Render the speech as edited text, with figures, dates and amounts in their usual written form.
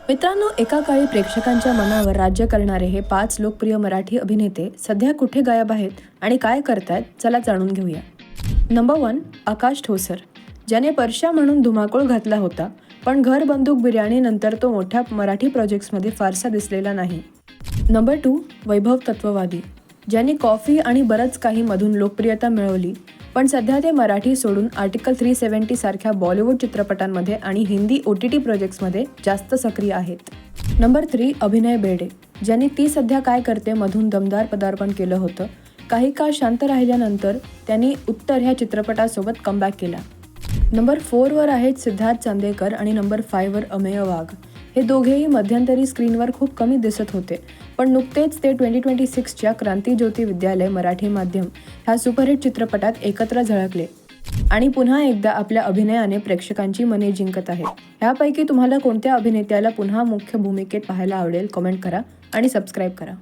मित्रांनो, एका काळी प्रेक्षकांच्या मनावर राज्य करणारे हे 5 लोकप्रिय मराठी अभिनेते सध्या कुठे गायब आहेत आणि काय करतायत, चला जाणून घेऊया. नंबर 1, आकाश ठोसर, ज्याने परशा म्हणून धुमाकूळ घातला होता, पण घर बंदूक बिर्याणी नंतर तो मोठ्या मराठी प्रोजेक्ट्समध्ये फारसा दिसलेला नाही. नंबर 2, वैभव तत्ववादी, ज्यांनी कॉफी आणि बरंच काही मधून लोकप्रियता मिळवली, पण सध्या ते मराठी सोडून आर्टिकल 370 सारख्या बॉलिवूड चित्रपटांमध्ये आणि हिंदी OTT प्रोजेक्ट्समध्ये जास्त सक्रिय आहेत. नंबर 3, अभिनय बेर्डे, ज्यांनी ती सध्या काय करते मधून दमदार पदार्पण केलं होतं. काही काळ शांत राहिल्यानंतर त्यांनी उत्तर ह्या चित्रपटासोबत कमबॅक केला. नंबर 4 वर आहेत सिद्धार्थ चांदेकर आणि नंबर 5 वर अमेय वाघ. हे दोघेही मध्यंतरी स्क्रीनवर खूप कमी दिसत होते, पण नुकतेच ते 2026च्या क्रांतिज्योती विद्यालय मराठी माध्यम ह्या सुपरहिट चित्रपटात एकत्र झळकले आणि पुन्हा एकदा आपल्या अभिनयाने प्रेक्षकांची मने जिंकत आहेत. ह्यापैकी तुम्हाला कोणत्या अभिनेत्याला पुन्हा मुख्य भूमिकेत पाहायला आवडेल, कमेंट करा आणि सबस्क्राईब करा.